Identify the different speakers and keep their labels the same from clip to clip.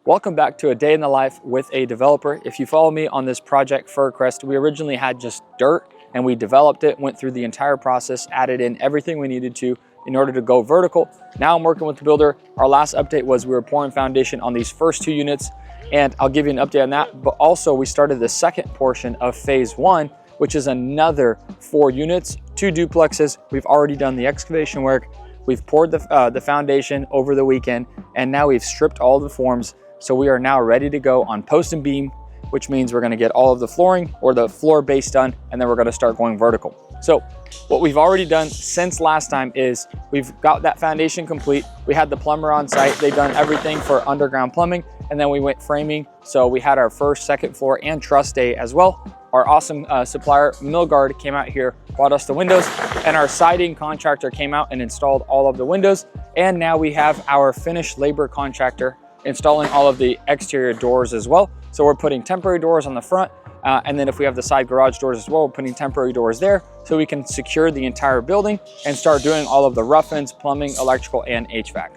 Speaker 1: Welcome back to a day in the life with a developer. If you follow me on this project Fircrest, we originally had just dirt and we developed it, went through the entire process, added in everything we needed to in order to go vertical. Now I'm working with the builder. Our last update was we were pouring foundation on these first 2 units, and I'll give you an update on that. But also we started the second portion of phase 1, which is another 4 units, 2 duplexes. We've already done the excavation work. We've poured the foundation over the weekend, and now we've stripped all the forms. So we are now ready to go on post and beam, which means we're gonna get all of the flooring or the floor base done, and then we're gonna start going vertical. So what we've already done since last time is we've got that foundation complete. We had the plumber on site. They've done everything for underground plumbing, and then we went framing. So we had our first, second floor and truss day as well. Our awesome supplier, Milgard, came out here, brought us the windows, and our siding contractor came out and installed all of the windows. And now we have our finished labor contractor installing all of the exterior doors as well. So we're putting temporary doors on the front, and then if we have the side garage doors as well, we're putting temporary doors there so we can secure the entire building and start doing all of the rough-ins, plumbing, electrical, and HVAC.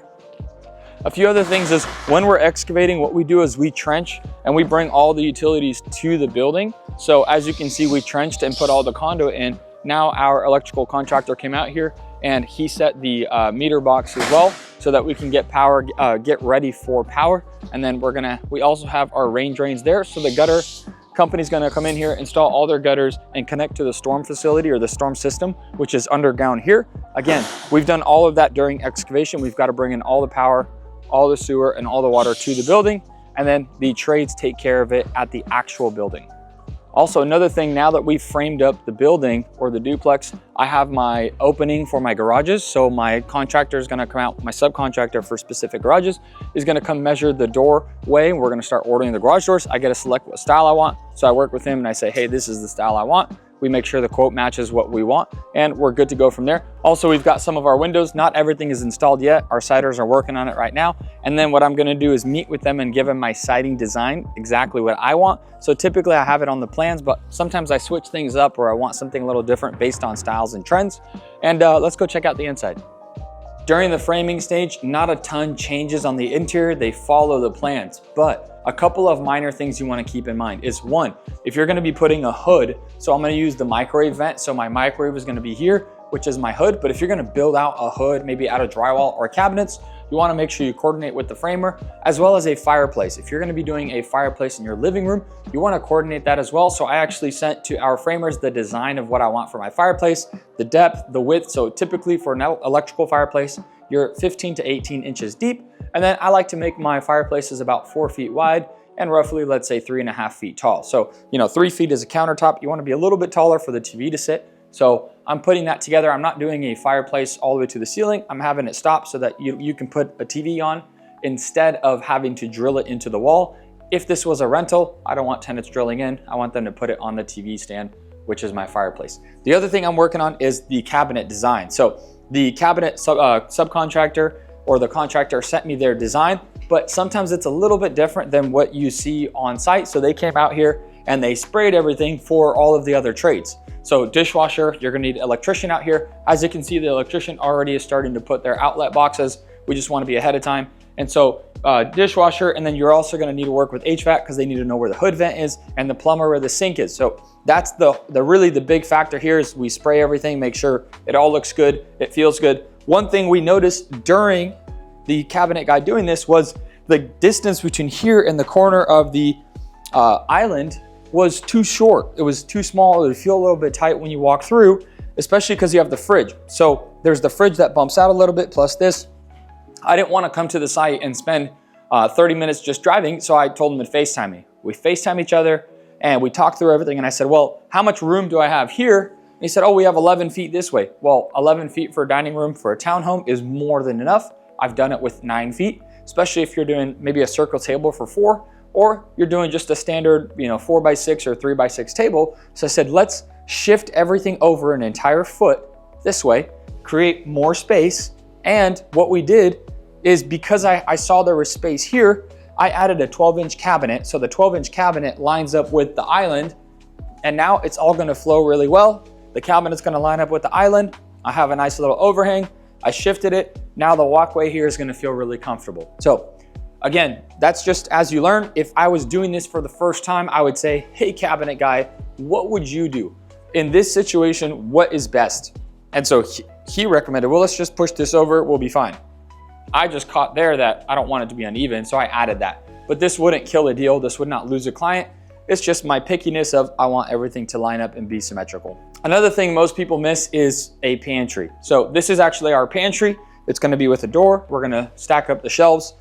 Speaker 1: A few other things is when we're excavating, what we do is we trench and we bring all the utilities to the building. So as you can see, we trenched and put all the conduit in. Now our electrical contractor came out here and he set the meter box as well so that we can get power, get ready for power. And then we also have our rain drains there. So the gutter company's gonna come in here, install all their gutters and connect to the storm facility or the storm system, which is underground here. Again, we've done all of that during excavation. We've got to bring in all the power, all the sewer and all the water to the building. And then the trades take care of it at the actual building. Also, another thing, now that we've framed up the building or the duplex, I have my opening for my garages. So my contractor is gonna come out, my subcontractor for specific garages is gonna come measure the doorway. We're gonna start ordering the garage doors. I gotta select what style I want. So I work with him and I say, hey, this is the style I want. We make sure the quote matches what we want, and we're good to go from there. Also, we've got some of our windows. Not everything is installed yet. Our siders are working on it right now. And then what I'm gonna do is meet with them and give them my siding design, exactly what I want. So typically I have it on the plans, but sometimes I switch things up or I want something a little different based on styles and trends. And let's go check out the inside. During the framing stage, not a ton changes on the interior. They follow the plans, but a couple of minor things you want to keep in mind is, one, if you're going to be putting a hood, so I'm going to use the microwave vent. So my microwave is going to be here, which is my hood. But if you're going to build out a hood, maybe out of drywall or cabinets, you want to make sure you coordinate with the framer, as well as a fireplace. If you're going to be doing a fireplace in your living room, you want to coordinate that as well. So I actually sent to our framers the design of what I want for my fireplace, the depth, the width. So typically for an electrical fireplace, you're 15 to 18 inches deep. And then I like to make my fireplaces about 4 feet wide and roughly, let's say, 3.5 feet tall. So, 3 feet is a countertop. You want to be a little bit taller for the TV to sit. So I'm putting that together. I'm not doing a fireplace all the way to the ceiling. I'm having it stop so that you can put a TV on instead of having to drill it into the wall. If this was a rental, I don't want tenants drilling in. I want them to put it on the TV stand, which is my fireplace. The other thing I'm working on is the cabinet design. So the cabinet subcontractor or the contractor sent me their design, but sometimes it's a little bit different than what you see on site. So they came out here and they sprayed everything for all of the other trades. So dishwasher, you're gonna need an electrician out here. As you can see, the electrician already is starting to put their outlet boxes. We just wanna be ahead of time. And so dishwasher, and then you're also gonna need to work with HVAC because they need to know where the hood vent is and the plumber where the sink is. So that's really the big factor here is we spray everything, make sure it all looks good, it feels good. One thing we noticed during the cabinet guy doing this was the distance between here and the corner of the island was too short. It was too small. It would feel a little bit tight when you walk through, especially because you have the fridge. So there's the fridge that bumps out a little bit plus this. I didn't want to come to the site and spend 30 minutes just driving. So I told him to FaceTime me. We FaceTime each other and we talked through everything. And I said, well, how much room do I have here? And he said, oh, we have 11 feet this way. Well, 11 feet for a dining room for a townhome is more than enough. I've done it with 9 feet, especially if you're doing maybe a circle table for 4, or you're doing just a standard, 4x6 or 3x6 table. So I said, let's shift everything over an entire foot this way, create more space. And what we did is because I saw there was space here, I added a 12-inch cabinet. So the 12-inch cabinet lines up with the island, and now it's all gonna flow really well. The cabinet's gonna line up with the island. I have a nice little overhang. I shifted it. Now the walkway here is gonna feel really comfortable. So Again, that's just as you learn. If I was doing this for the first time, I would say, hey, cabinet guy, what would you do? In this situation, what is best? And so he recommended, well, let's just push this over, we'll be fine. I just caught there that I don't want it to be uneven, so I added that. But this wouldn't kill a deal, this would not lose a client. It's just my pickiness of I want everything to line up and be symmetrical. Another thing most people miss is a pantry. So this is actually our pantry. It's gonna be with a door. We're gonna stack up the shelves.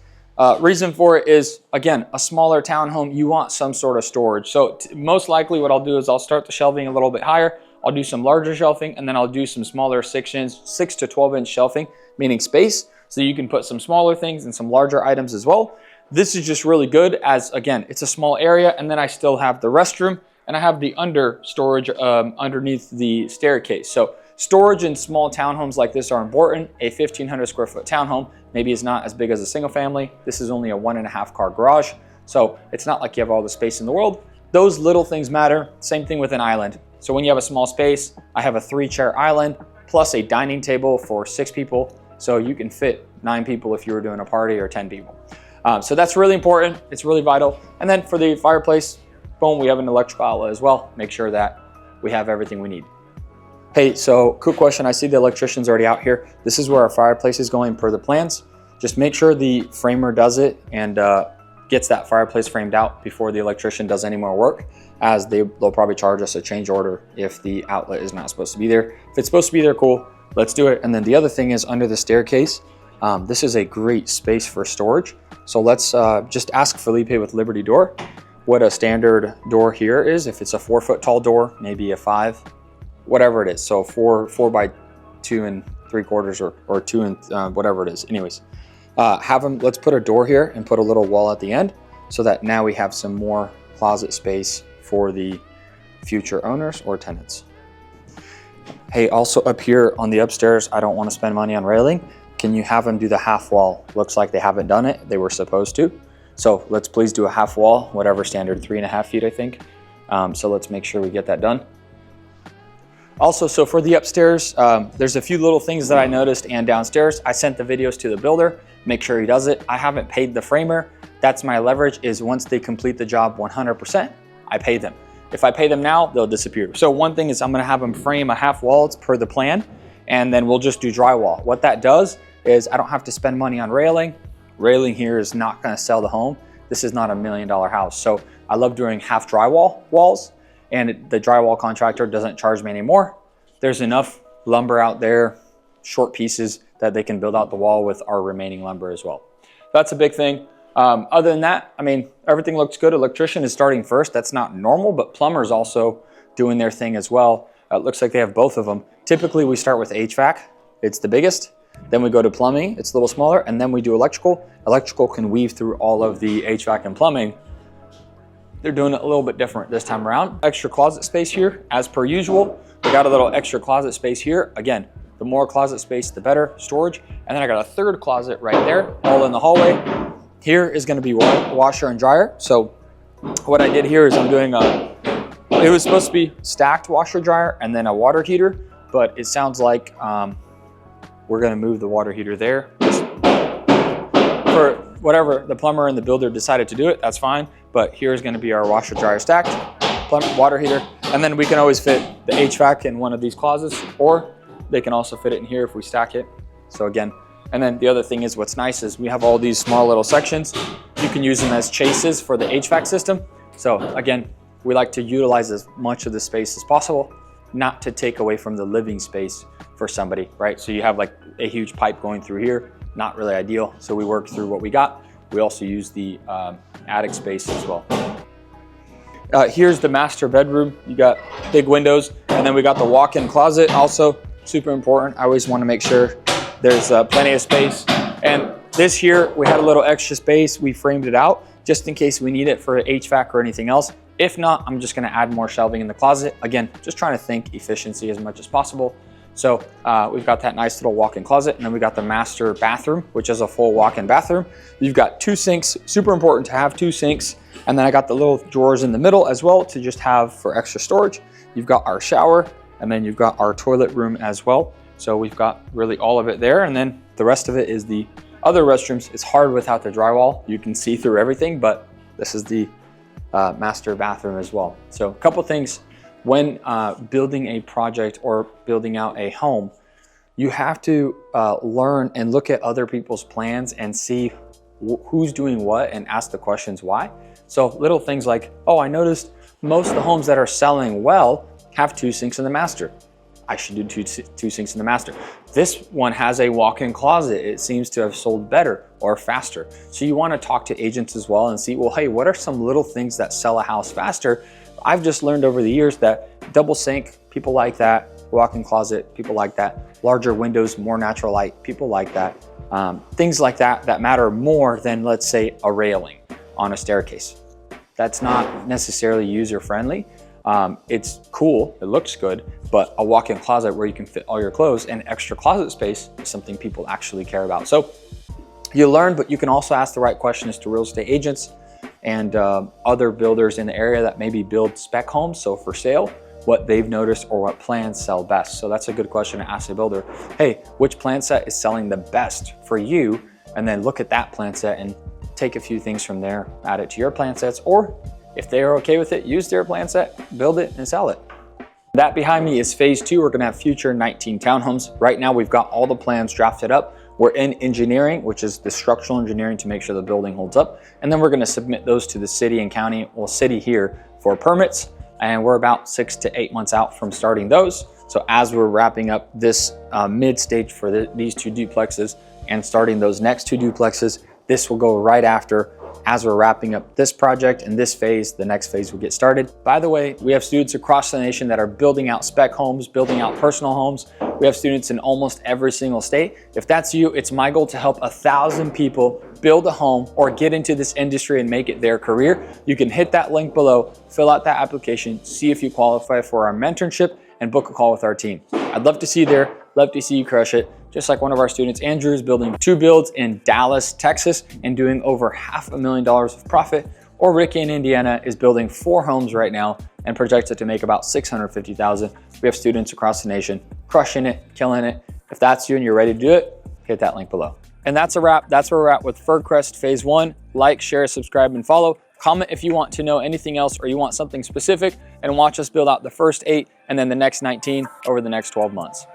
Speaker 1: Reason for it is, again, a smaller townhome, you want some sort of storage. So most likely what I'll do is I'll start the shelving a little bit higher. I'll do some larger shelving, and then I'll do some smaller 6 to 12 inch shelving, meaning space. So you can put some smaller things and some larger items as well. This is just really good as, again, it's a small area, and then I still have the restroom, and I have the under storage underneath the staircase. So storage in small townhomes like this are important. A 1,500 square foot townhome maybe is not as big as a single family. This is only a 1.5 car garage. So it's not like you have all the space in the world. Those little things matter. Same thing with an island. So when you have a small space, I have a 3-chair island plus a dining table for 6 people. So you can fit 9 people if you were doing a party, or 10 people. So that's really important. It's really vital. And then for the fireplace, boom, we have an electrical outlet as well. Make sure that we have everything we need. Hey, so quick question. I see the electrician's already out here. This is where our fireplace is going per the plans. Just make sure the framer does it and gets that fireplace framed out before the electrician does any more work, as they'll probably charge us a change order if the outlet is not supposed to be there. If it's supposed to be there, cool, let's do it. And then the other thing is under the staircase, this is a great space for storage. So let's just ask Felipe with Liberty Door what a standard door here is. If it's a 4 foot tall door, maybe a 5, whatever it is. So 4 by 2 3/4 or 2 and whatever it is. Anyways, let's put a door here and put a little wall at the end, so that now we have some more closet space for the future owners or tenants. Hey, also up here on the upstairs, I don't want to spend money on railing. Can you have them do the half wall? Looks like they haven't done it. They were supposed to. So let's please do a half wall, whatever standard, 3.5 feet, I think. So let's make sure we get that done. Also, so for the upstairs, there's a few little things that I noticed, and downstairs, I sent the videos to the builder, make sure he does it. I haven't paid the framer. That's my leverage, is once they complete the job 100%, I pay them. If I pay them now, they'll disappear. So one thing is I'm gonna have them frame a half wall, it's per the plan, and then we'll just do drywall. What that does is I don't have to spend money on railing. Railing here is not gonna sell the home. This is not $1 million house. So I love doing half drywall walls, and the drywall contractor doesn't charge me anymore. There's enough lumber out there, short pieces, that they can build out the wall with our remaining lumber as well. That's a big thing. Other than that, I mean, everything looks good. Electrician is starting first. That's not normal, but plumbers also doing their thing as well. It looks like they have both of them. Typically we start with HVAC. It's the biggest. Then we go to plumbing. It's a little smaller. And then we do electrical. Electrical can weave through all of the HVAC and plumbing. They're doing it a little bit different this time around. Extra closet space here, as per usual. We got a little extra closet space here. Again, the more closet space, the better storage. And then I got a third closet right there, all in the hallway. Here is gonna be washer and dryer. So what I did here is I'm doing it was supposed to be stacked washer dryer and then a water heater, but it sounds like we're gonna move the water heater there. Just for whatever the plumber and the builder decided to do it, that's fine. But here's gonna be our washer dryer stacked, water heater, and then we can always fit the HVAC in one of these closets, or they can also fit it in here if we stack it. So again, and then the other thing is, what's nice is we have all these small little sections. You can use them as chases for the HVAC system. So again, we like to utilize as much of the space as possible, not to take away from the living space for somebody, right? So you have like a huge pipe going through here, not really ideal. So we work through what we got. We also use the attic space as well. Here's the master bedroom. You got big windows, and then we got the walk-in closet, also super important. I always want to make sure there's plenty of space. And this here, we had a little extra space. We framed it out just in case we need it for HVAC or anything else. If not, I'm just gonna add more shelving in the closet. Again, just trying to think efficiency as much as possible. So we've got that nice little walk-in closet, and then we got the master bathroom, which is a full walk-in bathroom. You've got 2 sinks, super important to have 2 sinks. And then I got the little drawers in the middle as well to just have for extra storage. You've got our shower, and then you've got our toilet room as well. So we've got really all of it there. And then the rest of it is the Other restrooms, it's hard without the drywall. You can see through everything, but this is the master bathroom as well. So a couple things when building a project or building out a home, you have to learn and look at other people's plans and see who's doing what and ask the questions why. So little things like, oh, I noticed most of the homes that are selling well have 2 sinks in the master. I should do two sinks in the master. This one has a walk-in closet. It seems to have sold better or faster. So you want to talk to agents as well and see, well, hey, what are some little things that sell a house faster? I've just learned over the years that double sink, people like that. Walk-in closet, people like that. Larger windows, more natural light, people like that. Things like that that matter more than, let's say, a railing on a staircase. That's not necessarily user-friendly. It's cool, it looks good, but a walk-in closet where you can fit all your clothes and extra closet space is something people actually care about. So you learn, but you can also ask the right questions to real estate agents and other builders in the area that maybe build spec homes, so for sale, what they've noticed or what plans sell best. So that's a good question to ask a builder. Hey, which plan set is selling the best for you? And then look at that plan set and take a few things from there, add it to your plan sets, or if they're okay with it, use their plan set, build it and sell it. That behind me is phase 2. We're gonna have future 19 townhomes. Right now we've got all the plans drafted up. We're in engineering, which is the structural engineering to make sure the building holds up. And then we're gonna submit those to the city and county, well, city here for permits. And we're about 6 to 8 months out from starting those. So as we're wrapping up this mid stage for these 2 duplexes and starting those next 2 duplexes, this will go right after. As we're wrapping up this project and this phase, the next phase will get started. By the way, we have students across the nation that are building out spec homes, building out personal homes. We have students in almost every single state. If that's you, it's my goal to help 1,000 people build a home or get into this industry and make it their career. You can hit that link below, fill out that application, see if you qualify for our mentorship, and book a call with our team. I'd love to see you there, love to see you crush it. Just like one of our students, Andrew, is building 2 builds in Dallas, Texas, and doing over $500,000 of profit. Or Ricky in Indiana is building 4 homes right now and projected to make about $650,000. We have students across the nation crushing it, killing it. If that's you and you're ready to do it, hit that link below. And that's a wrap. That's where we're at with FirCrest Phase 1. Like, share, subscribe, and follow. Comment if you want to know anything else or you want something specific, and watch us build out the first 8 and then the next 19 over the next 12 months.